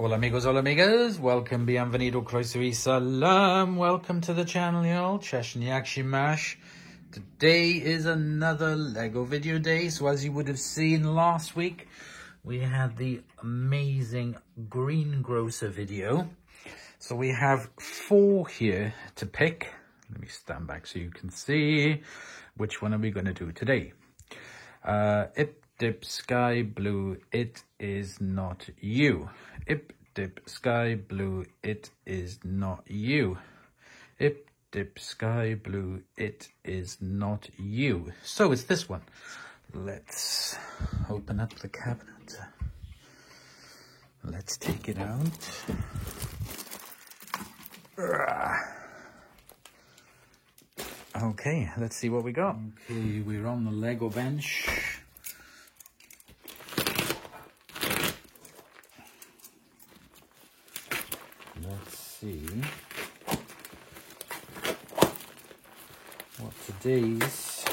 Hola amigos, hola amigas, welcome, bienvenido, croeso y salam, welcome to the channel y'all, Cheshniak Shimash. Today is another Lego video day, so as you would have seen last week, we had the amazing greengrocer video. So we have 4 here to pick. Let me stand back so you can see which one are we going to do today. Ip Dip Sky Blue, it is not you. Ip Dip Sky Blue, it is not you. Ip Dip Sky Blue, it is not you. So it's this one. Let's open up the cabinet. Let's take it out. Okay, let's see what we got. Okay, we're on the Lego bench. Let's see what today's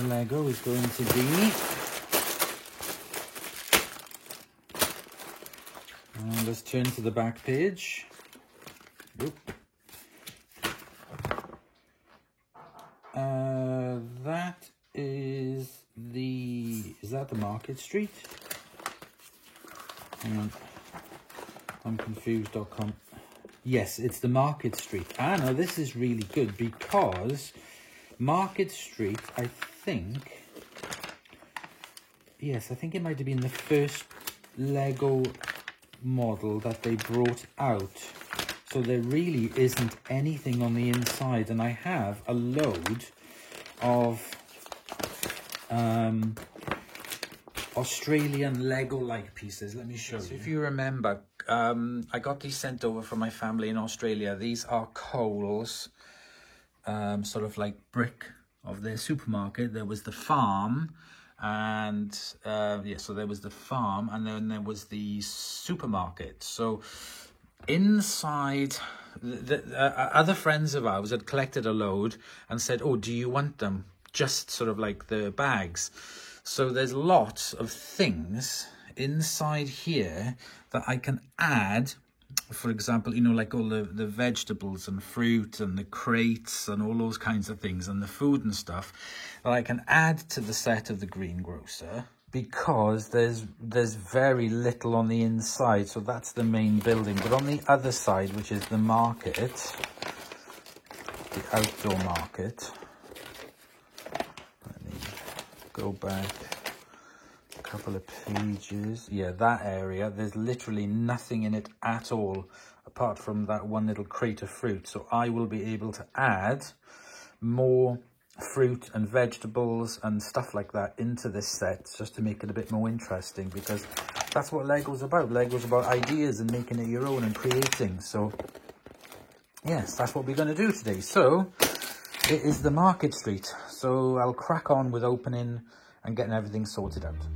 Lego is going to be. And let's turn to the back page. Oop. That is that the Market Street? Hang on, I'm confused.com. Yes, it's the Market Street. Ah, no, this is really good because Market Street, I think, yes, I think it might have been the first Lego model that they brought out. So there really isn't anything on the inside, and I have a load of Australian Lego-like pieces. Let me show you. If you remember, I got these sent over from my family in Australia. These are Coles, sort of like brick of their supermarket. There was the farm, and yeah, so there was the farm, and then there was the supermarket. So inside, other friends of ours had collected a load and said, oh, do you want them? Just sort of like the bags. So there's lots of things inside here that I can add. For example, you know, like all the vegetables and fruit and the crates and all those kinds of things and the food and stuff that I can add to the set of the greengrocer, because there's very little on the inside. So that's the main building. But on the other side, which is the market, the outdoor market, let me go back a couple of pages. Yeah, that area, there's literally nothing in it at all apart from that one little crate of fruit. So I will be able to add more fruit and vegetables and stuff like that into this set, just to make it a bit more interesting, because that's what Lego's about. Lego's about ideas and making it your own and creating. So yes, that's what we're going to do today. So it is the Market Street. So I'll crack on with opening and getting everything sorted out.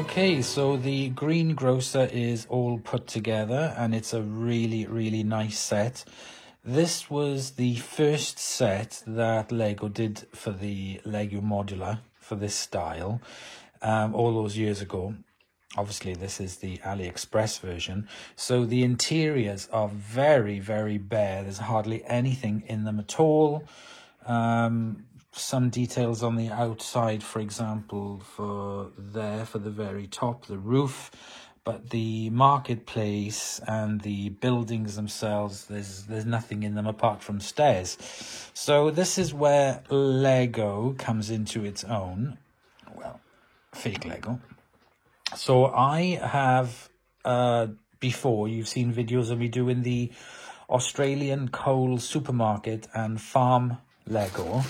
Okay, so the greengrocer is all put together and it's a really, really nice set. This was the first set that Lego did for the Lego Modular for this style all those years ago. Obviously, this is the AliExpress version. So the interiors are very, very bare. There's hardly anything in them at all. Some details on the outside, for example, for the very top, the roof. But the marketplace and the buildings themselves, there's nothing in them apart from stairs. So this is where Lego comes into its own. Well, fake Lego. So I have, before, you've seen videos of me doing the Australian Coles supermarket and farm Lego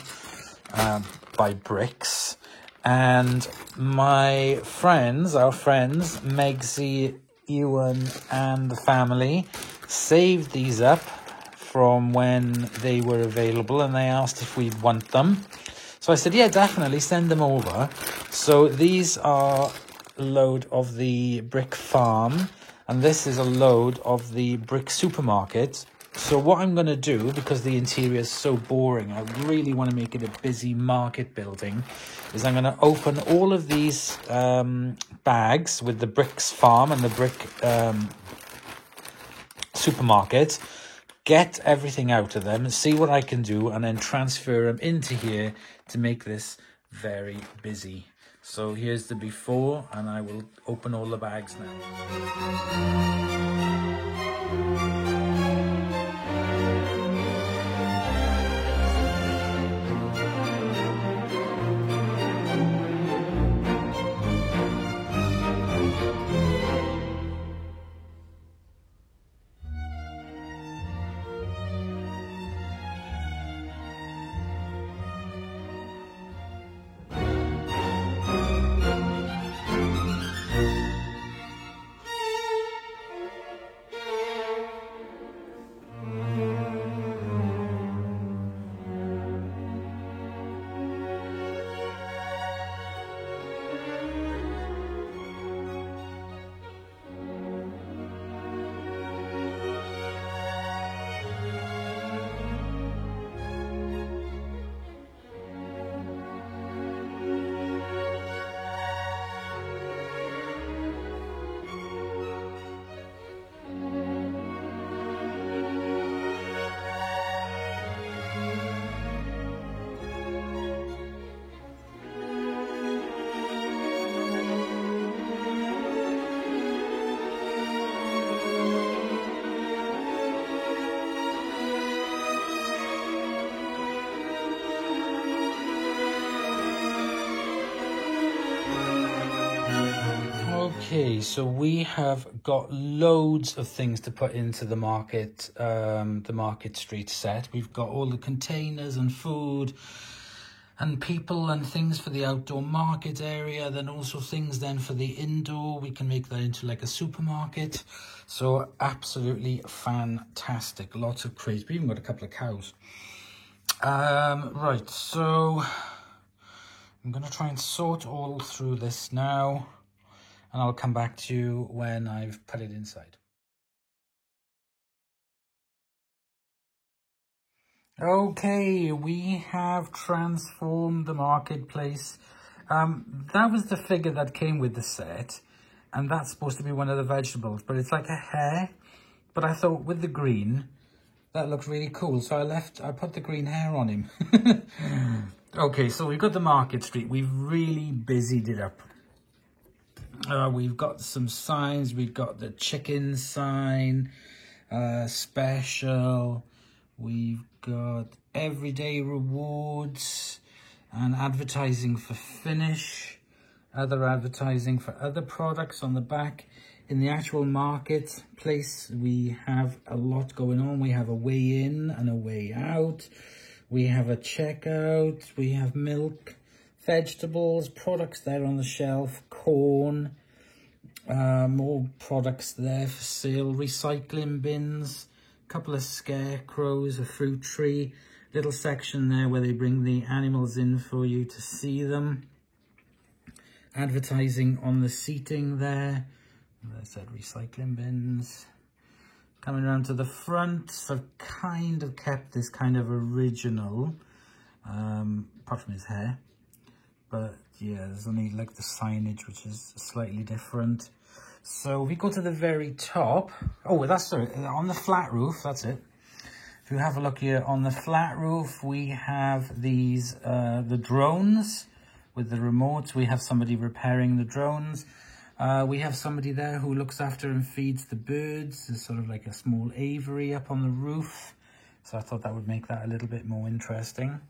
by Bricks. And my friends, our friends, Megsy, Ewan and the family, saved these up from when they were available and they asked if we'd want them. So I said, yeah, definitely, send them over. So these are a load of the Brick Farm and this is a load of the Brick Supermarket. So what I'm going to do, because the interior is so boring, I really want to make it a busy market building, is I'm going to open all of these bags with the Bricks Farm and the Brick Supermarket, get everything out of them, see what I can do, and then transfer them into here to make this very busy. So here's the before, and I will open all the bags now. Okay, so we have got loads of things to put into the market street set. We've got all the containers and food and people and things for the outdoor market area, then also things then for the indoor. We can make that into like a supermarket. So absolutely fantastic. Lots of crates. We even got a couple of cows. Right, so I'm going to try and sort all through this now. And I'll come back to you when I've put it inside. Okay, we have transformed the marketplace. That was the figure that came with the set. And that's supposed to be one of the vegetables. But it's like a hare. But I thought with the green, that looked really cool. So I put the green hair on him. Okay, so we've got the market street. We've really busied it up. We've got some signs. We've got the chicken sign, special. We've got everyday rewards and advertising for Finish. Other advertising for other products on the back. In the actual marketplace, we have a lot going on. We have a way in and a way out. We have a checkout. We have milk, vegetables, products there on the shelf, corn, more products there for sale, recycling bins, a couple of scarecrows, a fruit tree, little section there where they bring the animals in for you to see them. advertising on the seating there. As I said, recycling bins. Coming around to the front, so I've kind of kept this kind of original, apart from his hair. But yeah, there's only like the signage, which is slightly different. So if we go to the very top, oh, that's sorry, on the flat roof, that's it. If you have a look here on the flat roof, we have these, the drones with the remotes. We have somebody repairing the drones. We have somebody there who looks after and feeds the birds. There's sort of like a small aviary up on the roof. So I thought that would make that a little bit more interesting.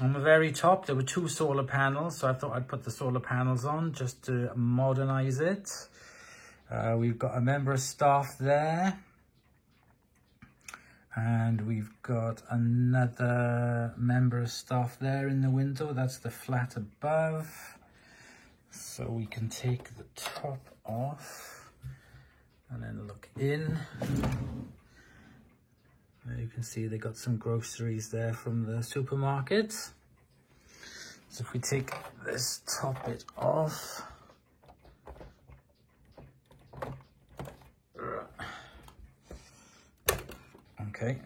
On the very top, there were 2 solar panels. So I thought I'd put the solar panels on just to modernize it. We've got a member of staff there. And we've got another member of staff there in the window. That's the flat above. So we can take the top off and then look in. There you can see they got some groceries there from the supermarket. So if we take this top bit off, okay,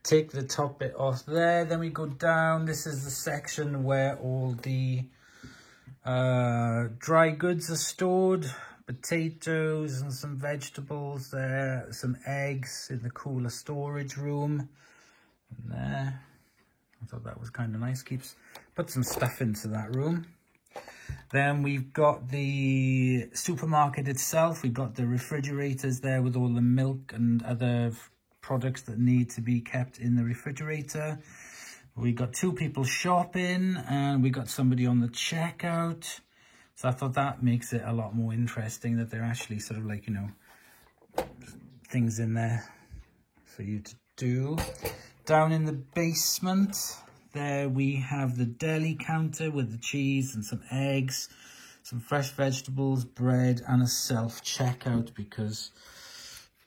take the top bit off there, then we go down. This is the section where all the dry goods are stored, potatoes and some vegetables there, some eggs in the cooler storage room. And there, I thought that was kind of nice, put some stuff into that room. Then we've got the supermarket itself. We've got the refrigerators there with all the milk and other products that need to be kept in the refrigerator. We got 2 people shopping and we got somebody on the checkout. So I thought that makes it a lot more interesting that they're actually sort of like, you know, things in there for you to do. Down in the basement, there we have the deli counter with the cheese and some eggs, some fresh vegetables, bread, and a self-checkout because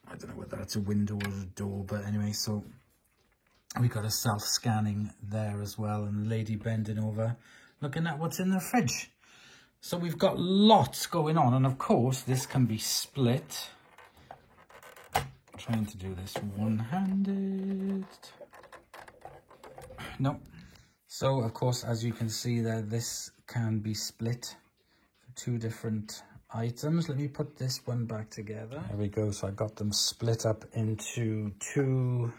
I don't know whether that's a window or a door, but anyway, so we got a self-scanning there as well, and a lady bending over looking at what's in the fridge. So we've got lots going on, and of course this can be split. I'm trying to do this one-handed. No. So of course, as you can see there, this can be split for 2 different items. Let me put this one back together. There we go. So I got them split up into 2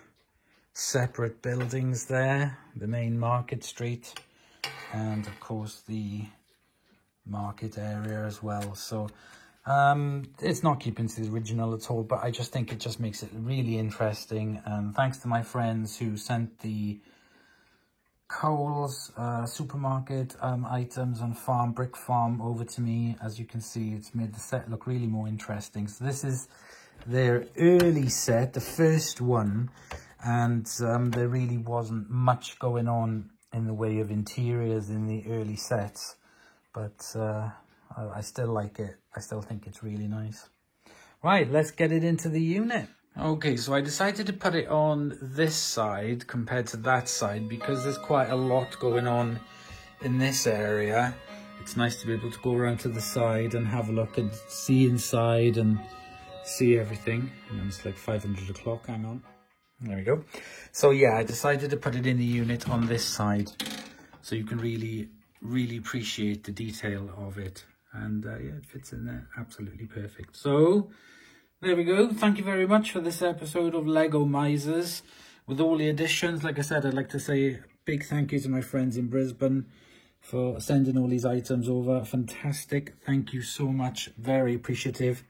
separate buildings there, the main market street and of course the market area as well. So it's not keeping to the original at all, but I just think it just makes it really interesting. And thanks to my friends who sent the Coles supermarket items on Brick Farm over to me. As you can see, it's made the set look really more interesting. So this is their early set, the first one. And there really wasn't much going on in the way of interiors in the early sets. But I still like it. I still think it's really nice. Right, let's get it into the unit. Okay, so I decided to put it on this side compared to that side because there's quite a lot going on in this area. It's nice to be able to go around to the side and have a look and see inside and see everything. And it's like 500 o'clock, hang on. There we go. So yeah, I decided to put it in the unit on this side so you can really appreciate the detail of it. And yeah, it fits in there absolutely perfect. So there we go. Thank you very much for this episode of Lego Misers with all the additions. Like I said, I'd like to say a big thank you to my friends in Brisbane for sending all these items over. Fantastic. Thank you so much. Very appreciative.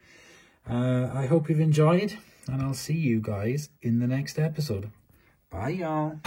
I hope you've enjoyed, and I'll see you guys in the next episode. Bye, y'all.